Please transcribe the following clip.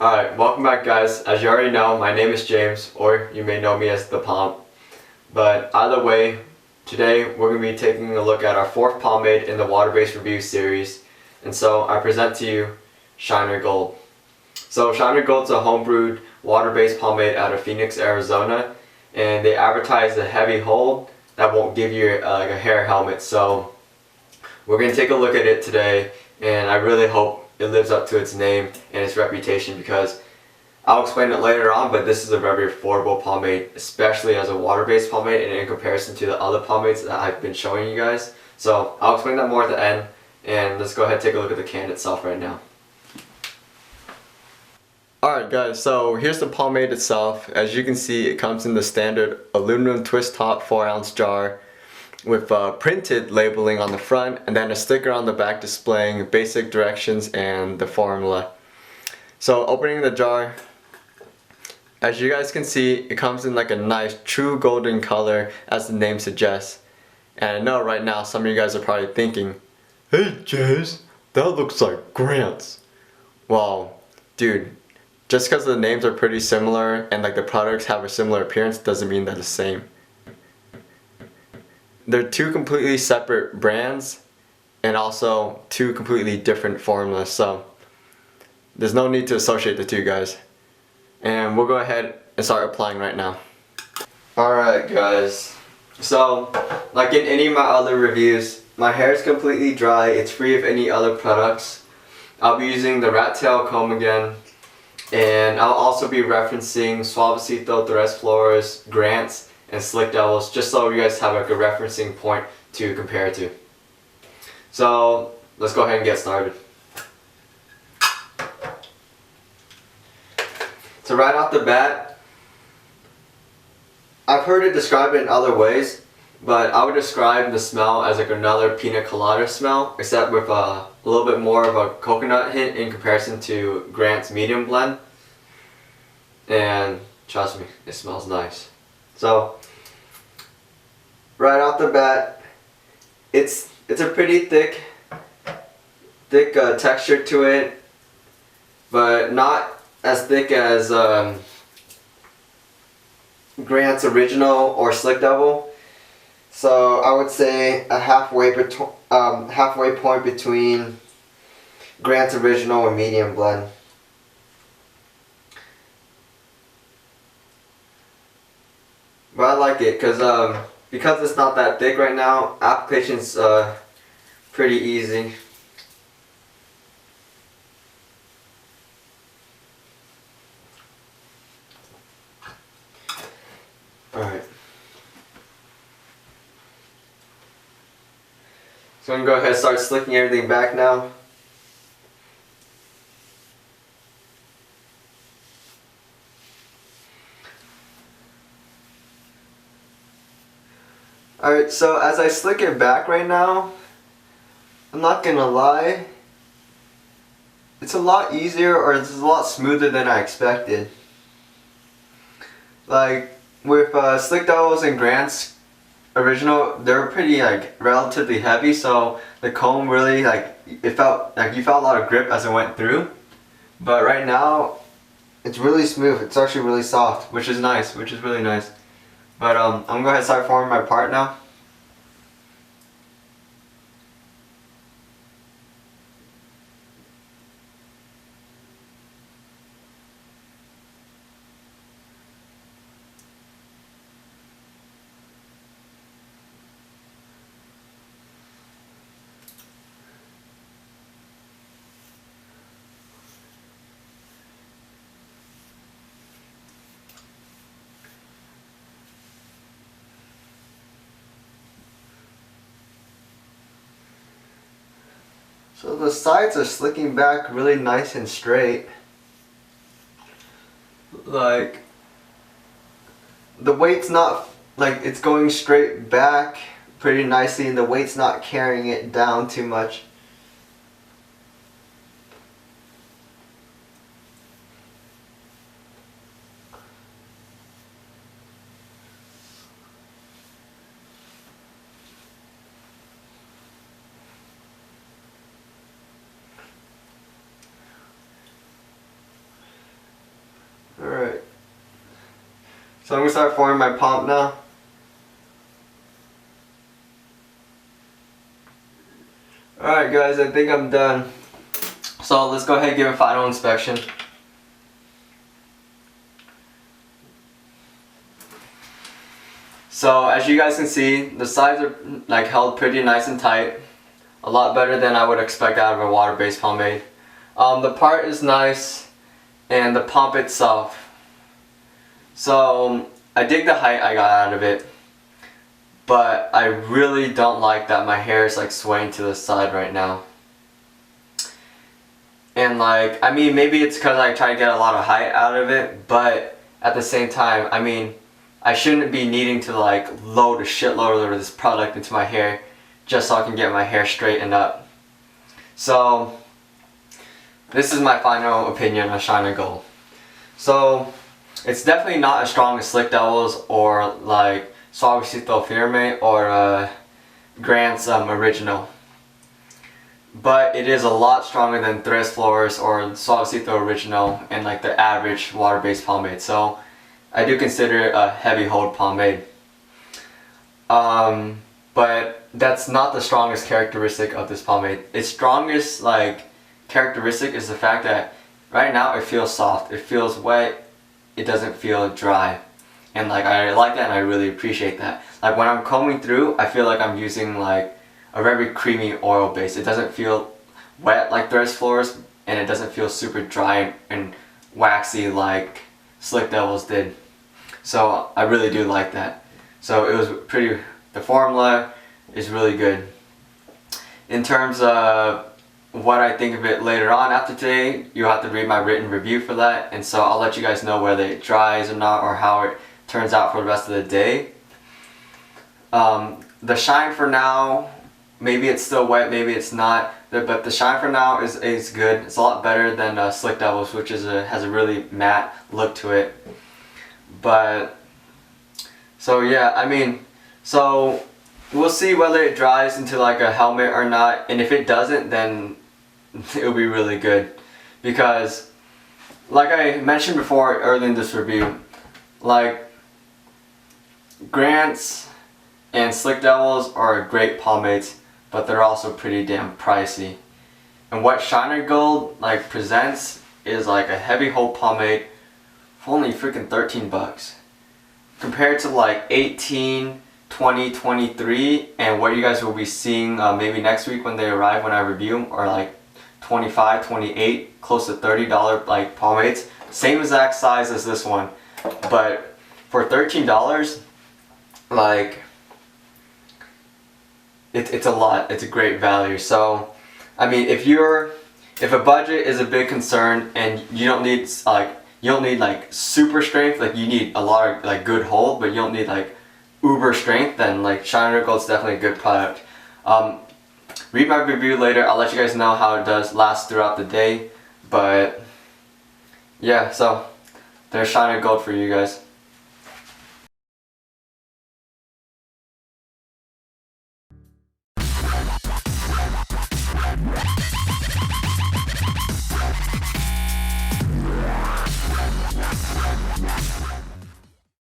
Alright, welcome back guys. As you already know, my name is James, or you may know me as the Pomp. But either way, today we're going to be taking a look at our fourth pomade in the water-based review series. And so I present to you Shiner Gold. So Shiner Gold's a homebrewed water-based pomade out of Phoenix, Arizona. And they advertise a heavy hold that won't give you like a hair helmet. So we're going to take a look at it today, and I really hope it lives up to its name and its reputation, because I'll explain it later on, but this is a very affordable pomade, especially as a water-based pomade and in comparison to the other pomades that I've been showing you guys. So I'll explain that more at the end, and let's go ahead and take a look at the can itself right now. Alright guys, so here's the pomade itself. As you can see, it comes in the standard aluminum twist top 4-ounce jar with printed labeling on the front, and then a sticker on the back displaying basic directions and the formula. So opening the jar, as you guys can see, it comes in like a nice true golden color, as the name suggests. And I know right now some of you guys are probably thinking, "Hey James, that looks like Grant's." Well, dude, just because the names are pretty similar and like the products have a similar appearance doesn't mean they're the same. They're two completely separate brands and also two completely different formulas, so there's no need to associate the two, guys. And we'll go ahead and start applying right now. Alright guys, so like in any of my other reviews, my hair is completely dry. It's free of any other products. I'll be using the rat tail comb again, and I'll also be referencing Suavecito, Tres Flores, Grant's, and Slick Devils, just so you guys have like a referencing point to compare to. So let's go ahead and get started. So right off the bat, I've heard it described in other ways, but I would describe the smell as like another pina colada smell, except with a little bit more of a coconut hint in comparison to Grant's medium blend. And trust me, it smells nice. So right off the bat, it's a pretty thick texture to it, but not as thick as Grant's Original or Slick Devil. So I would say a halfway point between Grant's Original and Medium Blend. But I like it because it's not that thick right now. Application's pretty easy. Alright. So I'm going to go ahead and start slicking everything back now. Alright, so as I slick it back right now, I'm not gonna lie, it's a lot easier, or it's a lot smoother than I expected. Like with Slick Devils and Grant's Original, they're pretty like relatively heavy, so the comb really it felt like you felt a lot of grip as it went through. But right now, it's really smooth. It's actually really soft, which is nice, which is really nice. But I'm gonna go ahead and start forming my part now. So the sides are slicking back really nice and straight. Like the weight's not, like it's going straight back pretty nicely, and the weight's not carrying it down too much. So I'm gonna start forming my pomp now. Alright guys, I think I'm done. So let's go ahead and give a final inspection. So as you guys can see, the sides are like held pretty nice and tight. A lot better than I would expect out of a water-based pomade. The part is nice, and the pump itself. So I dig the height I got out of it, but I really don't like that my hair is like swaying to the side right now. And like, I mean, maybe it's because I try to get a lot of height out of it, but at the same time, I mean, I shouldn't be needing to like load a shitload of this product into my hair just so I can get my hair straightened up. So this is my final opinion on Shiner Gold. So it's definitely not as strong as Slick Devils or like Suavecito Firme or Grant's original. But it is a lot stronger than Tres Flores or Suavecito Original and like the average water-based pomade. So I do consider it a heavy hold pomade. But that's not the strongest characteristic of this pomade. Its strongest like characteristic is the fact that right now it feels soft, it feels wet, it doesn't feel dry. And like I like that and I really appreciate that. Like when I'm combing through, I feel like I'm using like a very creamy oil base. It doesn't feel wet like Tres Flores, and it doesn't feel super dry and waxy like Slick Devils did. So I really do like that. So it was pretty, the formula is really good. In terms of what I think of it later on after today, you'll have to read my written review for that, and so I'll let you guys know whether it dries or not or how it turns out for the rest of the day. The shine for now, maybe it's still wet, maybe it's not, but the shine for now is good. It's a lot better than Slick Devils, which is has a really matte look to it. But so yeah, I mean, so we'll see whether it dries into like a helmet or not, and if it doesn't, then it'll be really good. Because like I mentioned before early in this review, like Grant's and Slick Devils are great pomades, but they're also pretty damn pricey. And what Shiner Gold like presents is like a heavy hold pomade for only freaking 13 bucks. Compared to like 18, 20, 23, and what you guys will be seeing maybe next week when they arrive when I review them, are like 25, 28, close to $30 like pomades. Same exact size as this one, but for $13, like it's a lot. It's a great value. So I mean, if a budget is a big concern and you don't need like super strength, like you need a lot of like good hold, but you don't need like uber strength, then like Shiner Gold's definitely a good product. Read my review later. I'll let you guys know how it does last throughout the day. But yeah, so there's Shiner Gold for you guys.